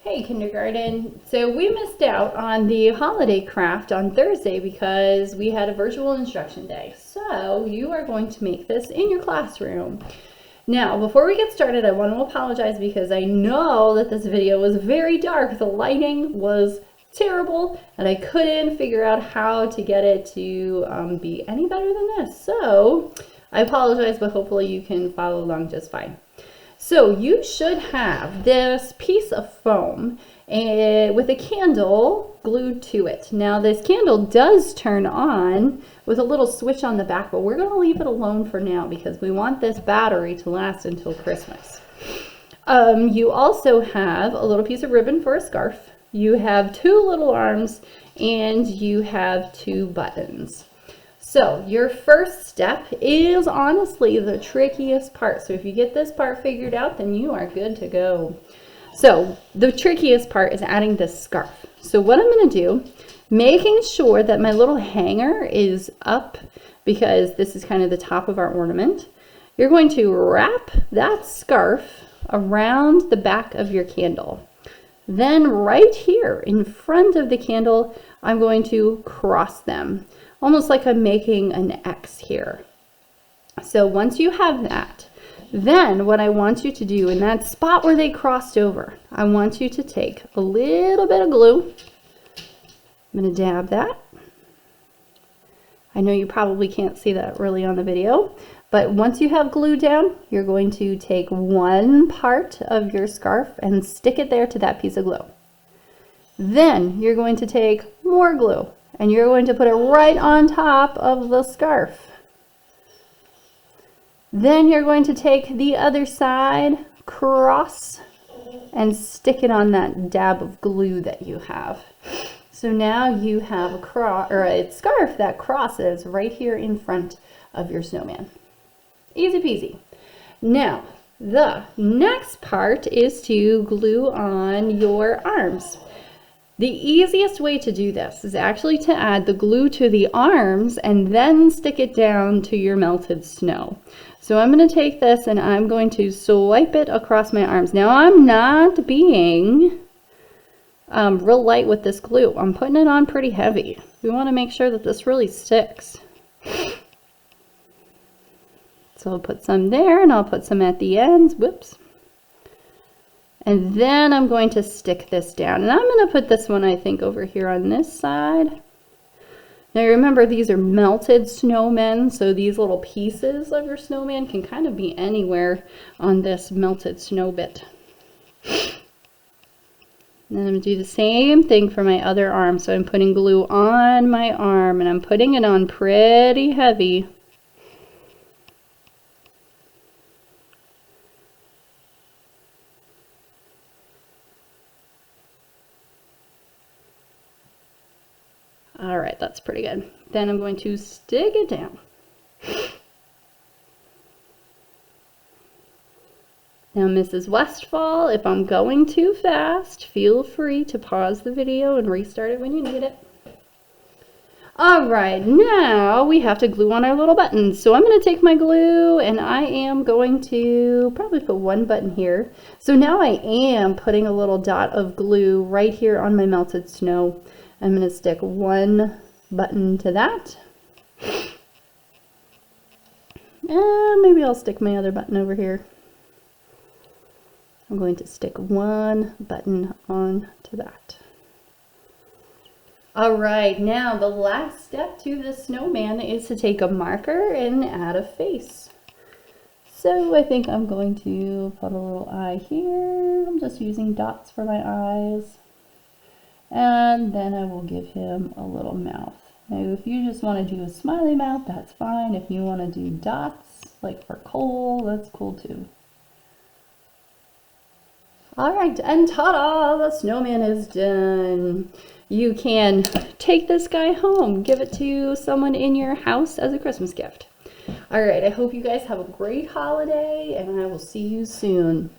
Hey kindergarten, so we missed out on the holiday craft on Thursday because we had a virtual instruction day. So you are going to make this in your classroom. Now, before we get started, I want to apologize because I know that this video was very dark. The lighting was terrible and I couldn't figure out how to get it to be any better than this. So I apologize, but hopefully you can follow along just fine. So you should have this piece of foam with a candle glued to it. Now this candle does turn on with a little switch on the back, but we're going to leave it alone for now because we want this battery to last until Christmas. You also have a little piece of ribbon for a scarf. You have 2 little arms and you have 2 buttons. So your first step is honestly the trickiest part. So if you get this part figured out, then you are good to go. So the trickiest part is adding this scarf. So what I'm going to do, making sure that my little hanger is up because this is kind of the top of our ornament, you're going to wrap that scarf around the back of your candle. Then right here in front of the candle, I'm going to cross them. Almost like I'm making an X here. So once you have that, then what I want you to do in that spot where they crossed over, I want you to take a little bit of glue. I'm going to dab that. I know you probably can't see that really on the video, but once you have glue down, you're going to take one part of your scarf and stick it there to that piece of glue. Then you're going to take more glue and you're going to put it right on top of the scarf. Then you're going to take the other side, cross, and stick it on that dab of glue that you have. So now you have a scarf that crosses right here in front of your snowman. Easy peasy. Now, the next part is to glue on your arms. The easiest way to do this is actually to add the glue to the arms and then stick it down to your melted snow. So I'm going to take this and I'm going to swipe it across my arms. Now I'm not being real light with this glue. I'm putting it on pretty heavy. We want to make sure that this really sticks. So I'll put some there and I'll put some at the ends. Whoops. And then I'm going to stick this down. And I'm going to put this one, I think, over here on this side. Now remember, these are melted snowmen, so these little pieces of your snowman can kind of be anywhere on this melted snow bit. And then I'm going to do the same thing for my other arm. So I'm putting glue on my arm, and I'm putting it on pretty heavy. All right, that's pretty good. Then I'm going to stick it down. Now, Mrs. Westfall, if I'm going too fast, feel free to pause the video and restart it when you need it. All right, now we have to glue on our little buttons. So I'm going to take my glue and I am going to probably put one button here. So now I am putting a little dot of glue right here on my melted snow. I'm going to stick one button to that. And maybe I'll stick my other button over here. I'm going to stick one button on to that. All right, now the last step to the snowman is to take a marker and add a face. So I think I'm going to put a little eye here. I'm just using dots for my eyes. And then I will give him a little mouth. Now if you just want to do a smiley mouth, that's fine. If you want to do dots, like for Cole, that's cool too. All right, and ta-da, the snowman is done. You can take this guy home, give it to someone in your house as a Christmas gift. All right, I hope you guys have a great holiday, and I will see you soon.